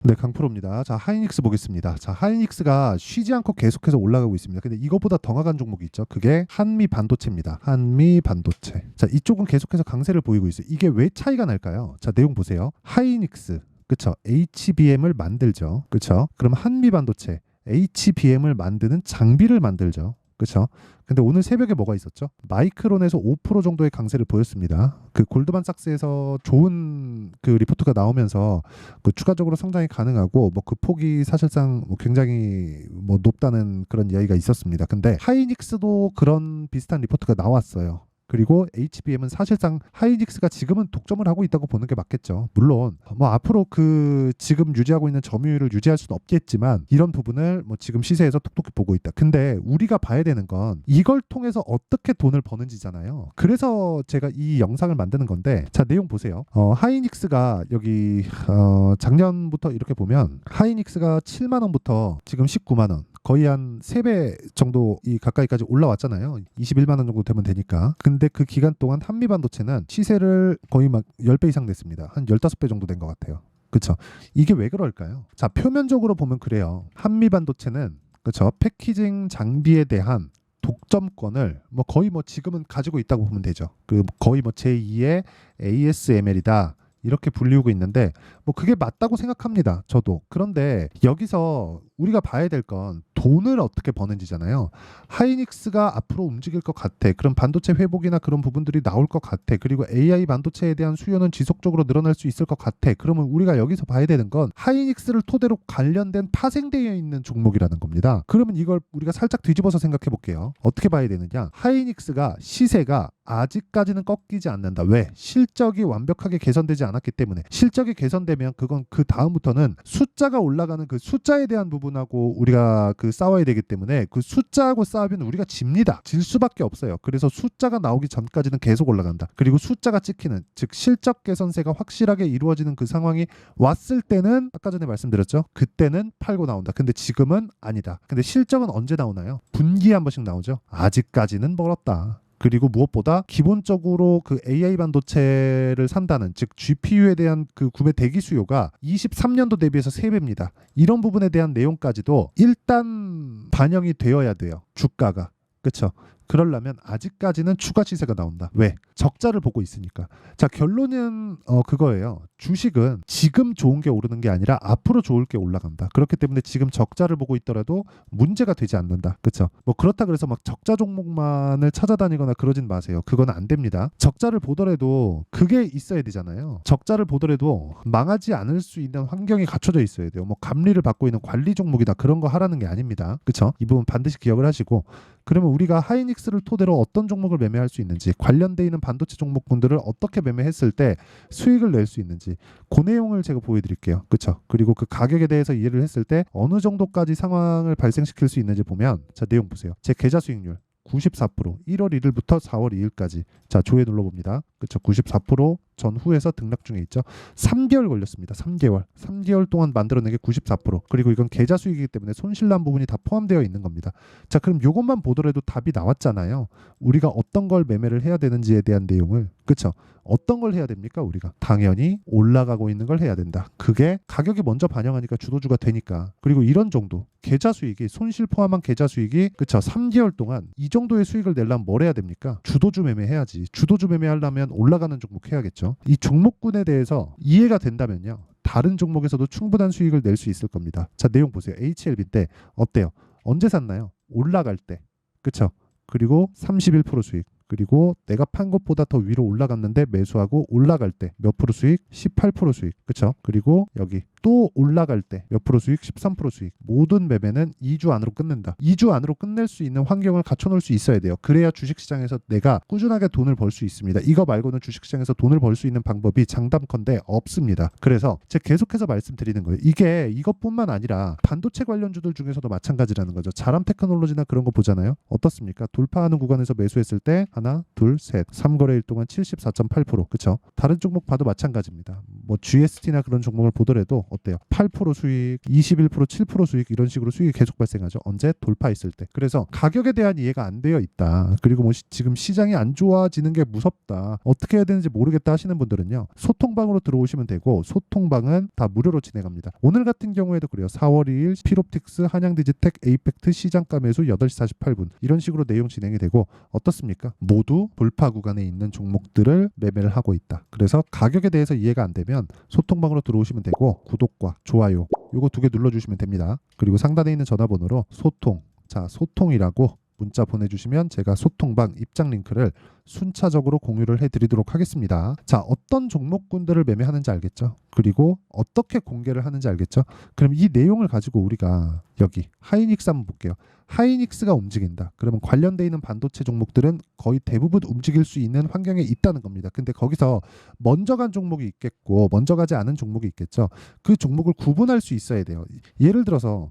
네, 강프로입니다. 자, 하이닉스 보겠습니다. 자, 하이닉스가 쉬지 않고 계속해서 올라가고 있습니다. 근데 이거보다 더 강한 종목이 있죠. 그게 한미 반도체입니다. 한미 반도체. 자, 이쪽은 계속해서 강세를 보이고 있어요. 이게 왜 차이가 날까요? 자, 내용 보세요. 하이닉스, 그쵸? HBM을 만들죠. 그쵸? 그럼 한미 반도체, HBM을 만드는 장비를 만들죠. 그쵸? 근데 오늘 새벽에 뭐가 있었죠? 마이크론에서 5% 정도의 강세를 보였습니다. 그 골드만삭스에서 좋은 그 리포트가 나오면서 그 추가적으로 성장이 가능하고 뭐 그 폭이 사실상 뭐 굉장히 뭐 높다는 그런 이야기가 있었습니다. 근데 하이닉스도 그런 비슷한 리포트가 나왔어요. 그리고 HBM은 사실상 하이닉스가 지금은 독점을 하고 있다고 보는 게 맞겠죠. 물론 뭐 앞으로 그 지금 유지하고 있는 점유율을 유지할 수는 없겠지만 이런 부분을 뭐 지금 시세에서 톡톡히 보고 있다. 근데 우리가 봐야 되는 건 이걸 통해서 어떻게 돈을 버는지잖아요. 그래서 제가 이 영상을 만드는 건데, 자, 내용 보세요. 하이닉스가 여기 작년부터 이렇게 보면 하이닉스가 7만 원부터 지금 19만 원, 거의 한 3배 정도 이 가까이까지 올라왔잖아요. 21만 원 정도 되면 되니까. 근데 그 기간 동안 한미 반도체는 시세를 거의 막 10배 이상 냈습니다. 한 15배 정도 된 것 같아요. 그쵸? 이게 왜 그럴까요? 자, 표면적으로 보면 그래요. 한미 반도체는, 그쵸? 패키징 장비에 대한 독점권을 뭐 거의 뭐 지금은 가지고 있다고 보면 되죠. 그 거의 뭐 제2의 ASML이다. 이렇게 불리우고 있는데 뭐 그게 맞다고 생각합니다. 저도. 그런데 여기서 우리가 봐야 될 건 돈을 어떻게 버는지잖아요. 하이닉스가 앞으로 움직일 것 같아. 그럼 반도체 회복이나 그런 부분들이 나올 것 같아. 그리고 AI 반도체에 대한 수요는 지속적으로 늘어날 수 있을 것 같아. 그러면 우리가 여기서 봐야 되는 건 하이닉스를 토대로 관련된 파생되어 있는 종목이라는 겁니다. 그러면 이걸 우리가 살짝 뒤집어서 생각해 볼게요. 어떻게 봐야 되느냐? 하이닉스가 시세가 아직까지는 꺾이지 않는다. 왜? 실적이 완벽하게 개선되지 않았기 때문에. 실적이 개선되면 그건 그 다음부터는 숫자가 올라가는 그 숫자에 대한 부분하고 우리가 그 싸워야 되기 때문에 그 숫자하고 싸우면 우리가 집니다. 질 수밖에 없어요. 그래서 숫자가 나오기 전까지는 계속 올라간다. 그리고 숫자가 찍히는, 즉 실적 개선세가 확실하게 이루어지는 그 상황이 왔을 때는 아까 전에 말씀드렸죠. 그때는 팔고 나온다. 근데 지금은 아니다. 근데 실적은 언제 나오나요? 분기에 한 번씩 나오죠. 아직까지는 멀었다. 그리고 무엇보다 기본적으로 그 AI 반도체를 산다는, 즉 GPU에 대한 그 구매 대기 수요가 23년도 대비해서 3배입니다. 이런 부분에 대한 내용까지도 일단 반영이 되어야 돼요. 주가가. 그렇죠? 그러려면 아직까지는 추가 시세가 나온다. 왜? 적자를 보고 있으니까. 자, 결론은 그거예요. 주식은 지금 좋은 게 오르는 게 아니라 앞으로 좋을 게 올라간다. 그렇기 때문에 지금 적자를 보고 있더라도 문제가 되지 않는다. 그렇죠? 뭐 그렇다 그래서 막 적자 종목만을 찾아다니거나 그러진 마세요. 그건 안 됩니다. 적자를 보더라도 그게 있어야 되잖아요. 적자를 보더라도 망하지 않을 수 있는 환경이 갖춰져 있어야 돼요. 뭐 감리를 받고 있는 관리 종목이다 그런 거 하라는 게 아닙니다. 그렇죠? 이 부분 반드시 기억을 하시고, 그러면 우리가 하이닉스를 토대로 어떤 종목을 매매할 수 있는지, 관련돼 있는 반도체 종목군들을 어떻게 매매했을 때 수익을 낼 수 있는지, 그 내용을 제가 보여드릴게요. 그렇죠? 그리고 그 가격에 대해서 이해를 했을 때 어느 정도까지 상황을 발생시킬 수 있는지 보면, 자, 내용 보세요. 제 계좌 수익률 94%, 1월 1일부터 4월 2일까지. 자, 조회 눌러봅니다. 그렇죠? 94% 전후에서 등락 중에 있죠. 3개월 걸렸습니다. 3개월 동안 만들어낸 게 94%. 그리고 이건 계좌 수익이기 때문에 손실난 부분이 다 포함되어 있는 겁니다. 자, 그럼 이것만 보더라도 답이 나왔잖아요. 우리가 어떤 걸 매매를 해야 되는지에 대한 내용을. 그렇죠? 어떤 걸 해야 됩니까? 우리가 당연히 올라가고 있는 걸 해야 된다. 그게 가격이 먼저 반영하니까 주도주가 되니까. 그리고 이런 정도 계좌 수익이, 손실 포함한 계좌 수익이, 그쵸, 3개월 동안 이 정도의 수익을 내려면 뭘 해야 됩니까? 주도주 매매해야지. 주도주 매매하려면 올라가는 종목 해야겠죠. 이 종목군에 대해서 이해가 된다면요, 다른 종목에서도 충분한 수익을 낼 수 있을 겁니다. 자, 내용 보세요. HLB 때 어때요? 언제 샀나요? 올라갈 때. 그쵸? 그리고 31% 수익. 그리고 내가 판 것보다 더 위로 올라갔는데 매수하고 올라갈 때 몇 프로 수익? 18% 수익. 그쵸? 그리고 여기 또 올라갈 때 몇 프로 수익? 13% 수익. 모든 매매는 2주 안으로 끝낸다. 2주 안으로 끝낼 수 있는 환경을 갖춰놓을 수 있어야 돼요. 그래야 주식시장에서 내가 꾸준하게 돈을 벌 수 있습니다. 이거 말고는 주식시장에서 돈을 벌 수 있는 방법이 장담컨대 없습니다. 그래서 제가 계속해서 말씀드리는 거예요. 이게 이것뿐만 아니라 반도체 관련주들 중에서도 마찬가지라는 거죠. 자람 테크놀로지나 그런 거 보잖아요. 어떻습니까? 돌파하는 구간에서 매수했을 때 하나, 둘, 셋. 3거래일 동안 74.8%. 그쵸? 다른 종목 봐도 마찬가지입니다. 뭐 GST나 그런 종목을 보더라도 어때요? 8% 수익, 21%, 7% 수익 이런 식으로 수익이 계속 발생하죠. 언제? 돌파했을 때. 그래서 가격에 대한 이해가 안 되어 있다. 그리고 뭐 지금 시장이 안 좋아지는 게 무섭다. 어떻게 해야 되는지 모르겠다 하시는 분들은요. 소통방으로 들어오시면 되고 소통방은 다 무료로 진행합니다. 오늘 같은 경우에도 그래요. 4월 2일 피롭틱스, 한양디지텍, 에이펙트 시장가 매수 8시 48분 이런 식으로 내용 진행이 되고 어떻습니까? 모두 돌파 구간에 있는 종목들을 매매를 하고 있다. 그래서 가격에 대해서 이해가 안 되면 소통방으로 들어오시면 되고 구독과 좋아요 요거 2개 눌러주시면 됩니다. 그리고 상단에 있는 전화번호로 소통, 자 소통이라고 문자 보내주시면 제가 소통방 입장 링크를 순차적으로 공유를 해드리도록 하겠습니다. 자, 어떤 종목군들을 매매하는지 알겠죠? 그리고 어떻게 공개를 하는지 알겠죠? 그럼 이 내용을 가지고 우리가 여기 하이닉스 한번 볼게요. 하이닉스가 움직인다. 그러면 관련되어 있는 반도체 종목들은 거의 대부분 움직일 수 있는 환경에 있다는 겁니다. 근데 거기서 먼저 간 종목이 있겠고 먼저 가지 않은 종목이 있겠죠. 그 종목을 구분할 수 있어야 돼요. 예를 들어서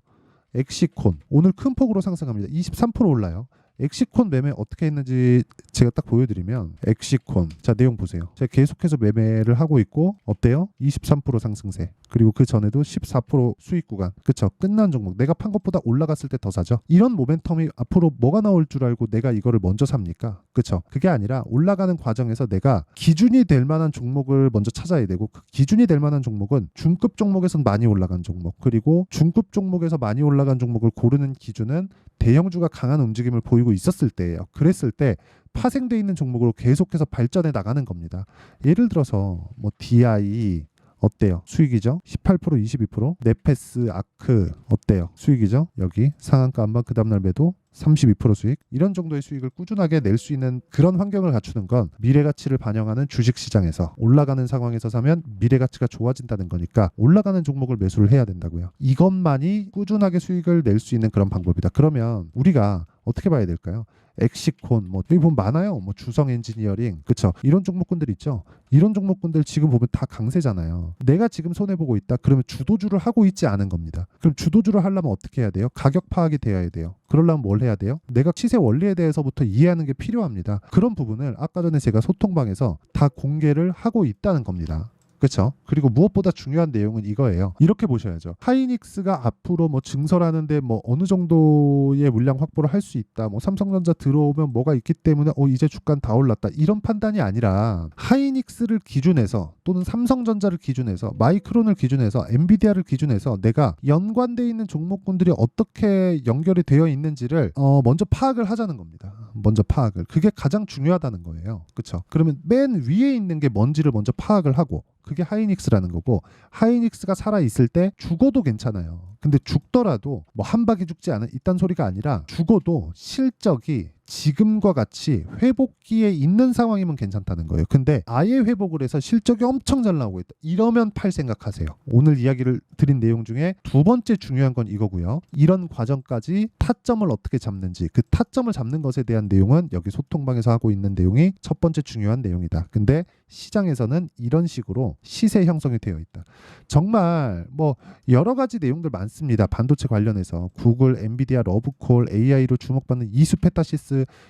엑시콘 오늘 큰 폭으로 상승합니다. 23% 올라요. 엑시콘 매매 어떻게 했는지 제가 딱 보여드리면 엑시콘 자 내용 보세요. 제가 계속해서 매매를 하고 있고 어때요? 23% 상승세 그리고 그 전에도 14% 수익 구간 그쵸? 끝난 종목 내가 판 것보다 올라갔을 때 더 사죠. 이런 모멘텀이 앞으로 뭐가 나올 줄 알고 내가 이거를 먼저 삽니까? 그쵸? 그게 아니라 올라가는 과정에서 내가 기준이 될 만한 종목을 먼저 찾아야 되고 그 기준이 될 만한 종목은 중급 종목에선 많이 올라간 종목 그리고 중급 종목에서 많이 올라간 종목을 고르는 기준은 대형주가 강한 움직임을 보이고 있었을 때예요. 그랬을 때 파생돼 있는 종목으로 계속해서 발전해 나가는 겁니다. 예를 들어서 뭐 DI 어때요? 수익이죠? 18%, 22%. 네페스, 아크 어때요? 수익이죠? 여기 상한가 한번 그 다음날 매도 32% 수익. 이런 정도의 수익을 꾸준하게 낼 수 있는 그런 환경을 갖추는 건 미래 가치를 반영하는 주식 시장에서 올라가는 상황에서 사면 미래 가치가 좋아진다는 거니까 올라가는 종목을 매수를 해야 된다고요. 이것만이 꾸준하게 수익을 낼 수 있는 그런 방법이다. 그러면 우리가 어떻게 봐야 될까요? 엑시콘 뭐 여기 보면 많아요. 뭐 주성 엔지니어링 그쵸? 이런 종목군들 있죠. 이런 종목군들 지금 보면 다 강세잖아요. 내가 지금 손해 보고 있다. 그러면 주도주를 하고 있지 않은 겁니다. 그럼 주도주를 하려면 어떻게 해야 돼요? 가격 파악이 되어야 돼요. 그러려면 뭘 해야 돼요? 내가 시세 원리에 대해서부터 이해하는 게 필요합니다. 그런 부분을 아까 전에 제가 소통방에서 다 공개를 하고 있다는 겁니다. 그렇죠? 그리고 무엇보다 중요한 내용은 이거예요. 이렇게 보셔야죠. 하이닉스가 앞으로 뭐 증설하는데 뭐 어느 정도의 물량 확보를 할 수 있다. 뭐 삼성전자 들어오면 뭐가 있기 때문에 이제 주가는 다 올랐다. 이런 판단이 아니라 하이닉스를 기준해서 또는 삼성전자를 기준해서 마이크론을 기준해서 엔비디아를 기준해서 내가 연관되어 있는 종목군들이 어떻게 연결이 되어 있는지를 먼저 파악을 하자는 겁니다. 먼저 파악을. 그게 가장 중요하다는 거예요. 그렇죠? 그러면 맨 위에 있는 게 뭔지를 먼저 파악을 하고 그게 하이닉스라는 거고 하이닉스가 살아있을 때 죽어도 괜찮아요. 근데 죽더라도 뭐 한 방에 죽지 않은 이딴 소리가 아니라 죽어도 실적이 지금과 같이 회복기에 있는 상황이면 괜찮다는 거예요. 근데 아예 회복을 해서 실적이 엄청 잘 나오고 있다. 이러면 팔 생각하세요. 오늘 이야기를 드린 내용 중에 두 번째 중요한 건 이거고요. 이런 과정까지 타점을 어떻게 잡는지 그 타점을 잡는 것에 대한 내용은 여기 소통방에서 하고 있는 내용이 첫 번째 중요한 내용이다. 근데 시장에서는 이런 식으로 시세 형성이 되어 있다. 정말 뭐 여러 가지 내용들 많습니다. 반도체 관련해서 구글, 엔비디아, 러브콜, AI로 주목받는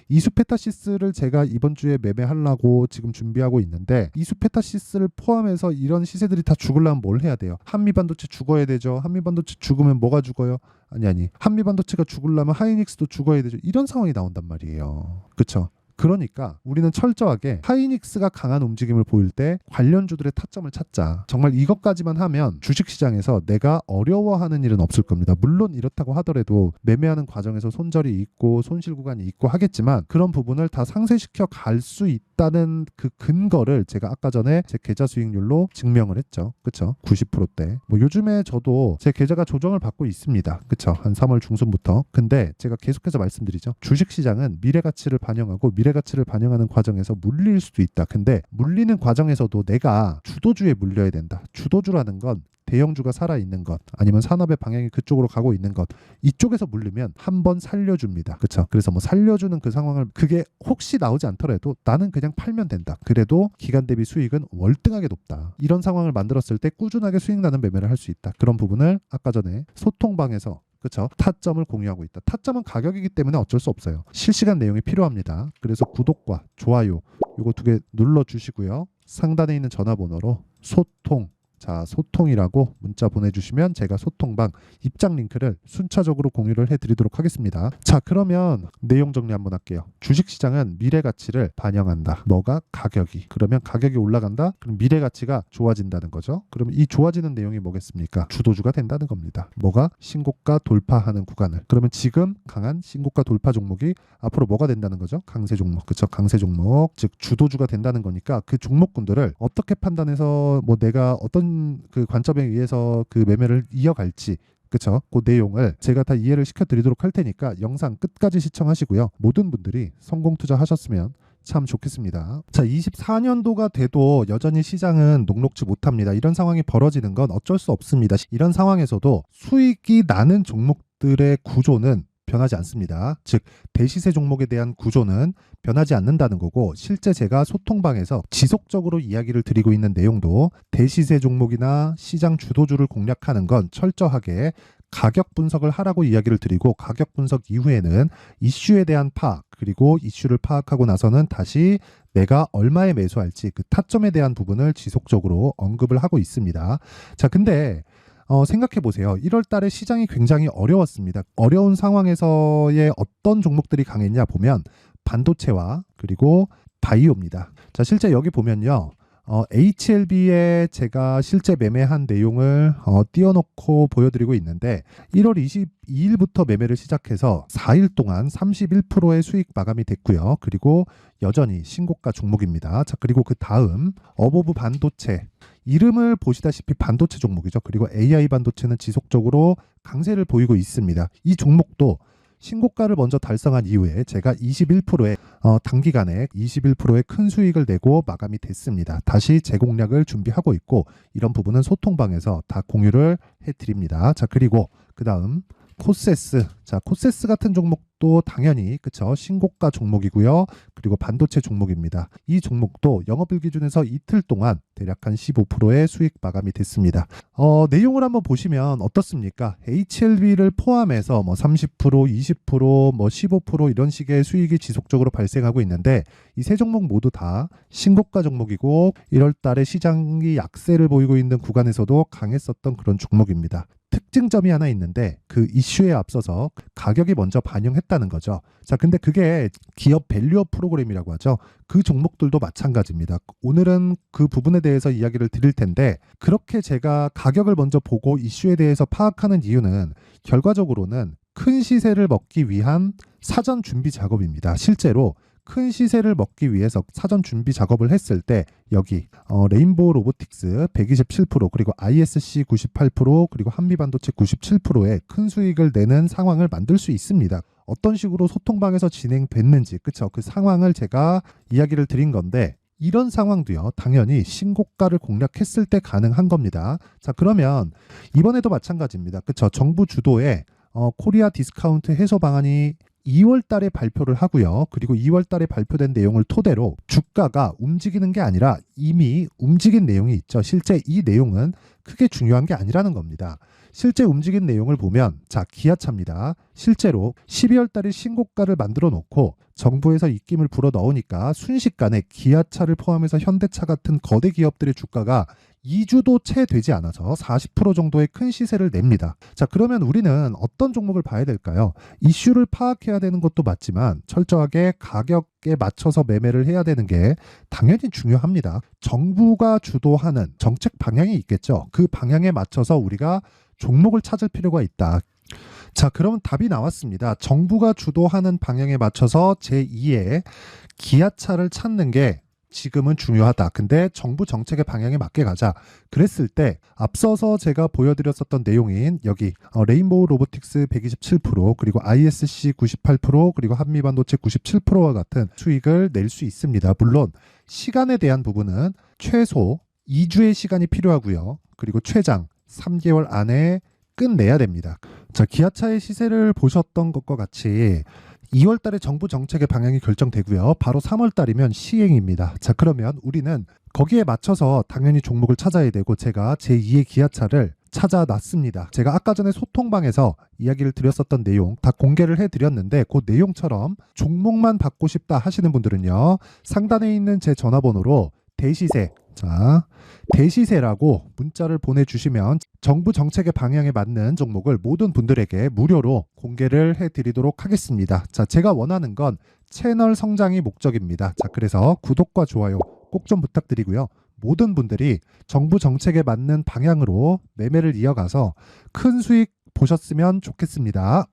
이수페타시스를 제가 이번 주에 매매하려고 지금 준비하고 있는데 이수페타시스를 포함해서 이런 시세들이 다 죽으려면 뭘 해야 돼요? 한미반도체 죽어야 되죠. 한미반도체 죽으면 뭐가 죽어요? 아니 한미반도체가 죽으려면 하이닉스도 죽어야 되죠. 이런 상황이 나온단 말이에요. 그렇죠? 그러니까 우리는 철저하게 하이닉스가 강한 움직임을 보일 때 관련주들의 타점을 찾자. 정말 이것까지만 하면 주식시장에서 내가 어려워하는 일은 없을 겁니다. 물론 이렇다고 하더라도 매매하는 과정에서 손절이 있고 손실 구간이 있고 하겠지만 그런 부분을 다 상쇄시켜 갈 수 있다는 그 근거를 제가 아까 전에 제 계좌 수익률로 증명을 했죠. 그쵸? 90%대. 뭐 요즘에 저도 제 계좌가 조정을 받고 있습니다. 그쵸? 한 3월 중순부터. 근데 제가 계속해서 말씀드리죠. 주식시장은 미래가치를 반영하고 미래가치를 반영하는 과정에서 물릴 수도 있다. 근데 물리는 과정에서도 내가 주도주에 물려야 된다. 주도주라는 건 대형주가 살아있는 것 아니면 산업의 방향이 그쪽으로 가고 있는 것 이쪽에서 물리면 한번 살려줍니다. 그렇죠? 그래서 뭐 살려주는 그 상황을 그게 혹시 나오지 않더라도 나는 그냥 팔면 된다. 그래도 기간 대비 수익은 월등하게 높다. 이런 상황을 만들었을 때 꾸준하게 수익 나는 매매를 할 수 있다. 그런 부분을 아까 전에 소통방에서 그렇죠? 타점을 공유하고 있다. 타점은 가격이기 때문에 어쩔 수 없어요. 실시간 내용이 필요합니다. 그래서 구독과 좋아요 이거 2개 눌러주시고요. 상단에 있는 전화번호로 소통 자, 소통이라고 문자 보내주시면 제가 소통방 입장 링크를 순차적으로 공유를 해드리도록 하겠습니다. 자, 그러면 내용 정리 한번 할게요. 주식시장은 미래 가치를 반영한다. 뭐가? 가격이. 그러면 가격이 올라간다? 그럼 미래 가치가 좋아진다는 거죠. 그럼 이 좋아지는 내용이 뭐겠습니까? 주도주가 된다는 겁니다. 뭐가? 신고가 돌파하는 구간을. 그러면 지금 강한 신고가 돌파 종목이 앞으로 뭐가 된다는 거죠? 강세 종목. 그쵸? 강세 종목. 즉 주도주가 된다는 거니까 그 종목군들을 어떻게 판단해서 뭐 내가 어떤 그 관점에 의해서 그 매매를 이어갈지, 그쵸? 그 내용을 제가 다 이해를 시켜드리도록 할 테니까 영상 끝까지 시청하시고요. 모든 분들이 성공 투자하셨으면 참 좋겠습니다. 자, 24년도가 돼도 여전히 시장은 녹록지 못합니다. 이런 상황이 벌어지는 건 어쩔 수 없습니다. 이런 상황에서도 수익이 나는 종목들의 구조는 변하지 않습니다. 즉 대시세 종목에 대한 구조는 변하지 않는다는 거고, 실제 제가 소통방에서 지속적으로 이야기를 드리고 있는 내용도 대시세 종목이나 시장 주도주를 공략하는 건 철저하게 가격 분석을 하라고 이야기를 드리고, 가격 분석 이후에는 이슈에 대한 파악, 그리고 이슈를 파악하고 나서는 다시 내가 얼마에 매수할지 그 타점에 대한 부분을 지속적으로 언급을 하고 있습니다. 자, 근데 생각해 보세요. 1월 달에 시장이 굉장히 어려웠습니다. 어려운 상황에서의 어떤 종목들이 강했냐 보면 반도체와 그리고 바이오입니다. 자, 실제 여기 보면요. HLB에 제가 실제 매매한 내용을 띄워놓고 보여드리고 있는데 1월 22일부터 매매를 시작해서 4일 동안 31%의 수익 마감이 됐고요. 그리고 여전히 신고가 종목입니다. 자, 그리고 그 다음 어보브 반도체, 이름을 보시다시피 반도체 종목이죠. 그리고 AI 반도체는 지속적으로 강세를 보이고 있습니다. 이 종목도 신고가를 먼저 달성한 이후에 제가 21%의 단기간에 21%의 큰 수익을 내고 마감이 됐습니다. 다시 재공략을 준비하고 있고, 이런 부분은 소통방에서 다 공유를 해드립니다. 자, 그리고 그 다음 코세스. 자, 코세스 같은 종목도 당연히 그쵸, 신고가 종목이고요. 그리고 반도체 종목입니다. 이 종목도 영업일 기준에서 이틀 동안 대략 한 15%의 수익 마감이 됐습니다. 내용을 한번 보시면 어떻습니까? HLB를 포함해서 뭐 30%, 20%, 뭐 15% 이런 식의 수익이 지속적으로 발생하고 있는데, 이 세 종목 모두 다 신고가 종목이고 1월 달에 시장이 약세를 보이고 있는 구간에서도 강했었던 그런 종목입니다. 특징점이 하나 있는데 그 이슈에 앞서서 가격이 먼저 반영했다는 거죠. 자, 근데 그게 기업 밸류업 프로그램이라고 하죠. 그 종목들도 마찬가지입니다. 오늘은 그 부분에 대해서 이야기를 드릴 텐데, 그렇게 제가 가격을 먼저 보고 이슈에 대해서 파악하는 이유는 결과적으로는 큰 시세를 먹기 위한 사전 준비 작업입니다. 실제로 큰 시세를 먹기 위해서 사전 준비 작업을 했을 때 여기 레인보우 로보틱스 127%, 그리고 ISC 98%, 그리고 한미반도체 97%의 큰 수익을 내는 상황을 만들 수 있습니다. 어떤 식으로 소통방에서 진행됐는지, 그쵸? 그 상황을 제가 이야기를 드린 건데, 이런 상황도요, 당연히 신고가를 공략했을 때 가능한 겁니다. 자, 그러면 이번에도 마찬가지입니다. 그쵸? 정부 주도의 코리아 디스카운트 해소 방안이 2월 달에 발표를 하고요. 그리고 2월 달에 발표된 내용을 토대로 주가가 움직이는 게 아니라 이미 움직인 내용이 있죠. 실제 이 내용은 크게 중요한 게 아니라는 겁니다. 실제 움직인 내용을 보면, 자, 기아차입니다. 실제로 12월 달에 신고가를 만들어 놓고 정부에서 입김을 불어 넣으니까 순식간에 기아차를 포함해서 현대차 같은 거대 기업들의 주가가 2주도 채 되지 않아서 40% 정도의 큰 시세를 냅니다. 자, 그러면 우리는 어떤 종목을 봐야 될까요? 이슈를 파악해야 되는 것도 맞지만 철저하게 가격에 맞춰서 매매를 해야 되는 게 당연히 중요합니다. 정부가 주도하는 정책 방향이 있겠죠. 그 방향에 맞춰서 우리가 종목을 찾을 필요가 있다. 자, 그러면 답이 나왔습니다. 정부가 주도하는 방향에 맞춰서 제2의 기아차를 찾는 게 지금은 중요하다. 근데 정부 정책의 방향에 맞게 가자. 그랬을 때 앞서서 제가 보여드렸었던 내용인 여기 레인보우 로보틱스 127%, 그리고 ISC 98%, 그리고 한미반도체 97%와 같은 수익을 낼 수 있습니다. 물론 시간에 대한 부분은 최소 2주의 시간이 필요하고요. 그리고 최장 3개월 안에 끝내야 됩니다. 자, 기아차의 시세를 보셨던 것과 같이 2월 달에 정부 정책의 방향이 결정되고요. 바로 3월 달이면 시행입니다. 자, 그러면 우리는 거기에 맞춰서 당연히 종목을 찾아야 되고, 제가 제2의 기아차를 찾아놨습니다. 제가 아까 전에 소통방에서 이야기를 드렸었던 내용 다 공개를 해드렸는데, 그 내용처럼 종목만 받고 싶다 하시는 분들은요, 상단에 있는 제 전화번호로 대시세, 자, 대시세라고 문자를 보내주시면 정부 정책의 방향에 맞는 종목을 모든 분들에게 무료로 공개를 해드리도록 하겠습니다. 자, 제가 원하는 건 채널 성장이 목적입니다. 자, 그래서 구독과 좋아요 꼭 좀 부탁드리고요. 모든 분들이 정부 정책에 맞는 방향으로 매매를 이어가서 큰 수익 보셨으면 좋겠습니다.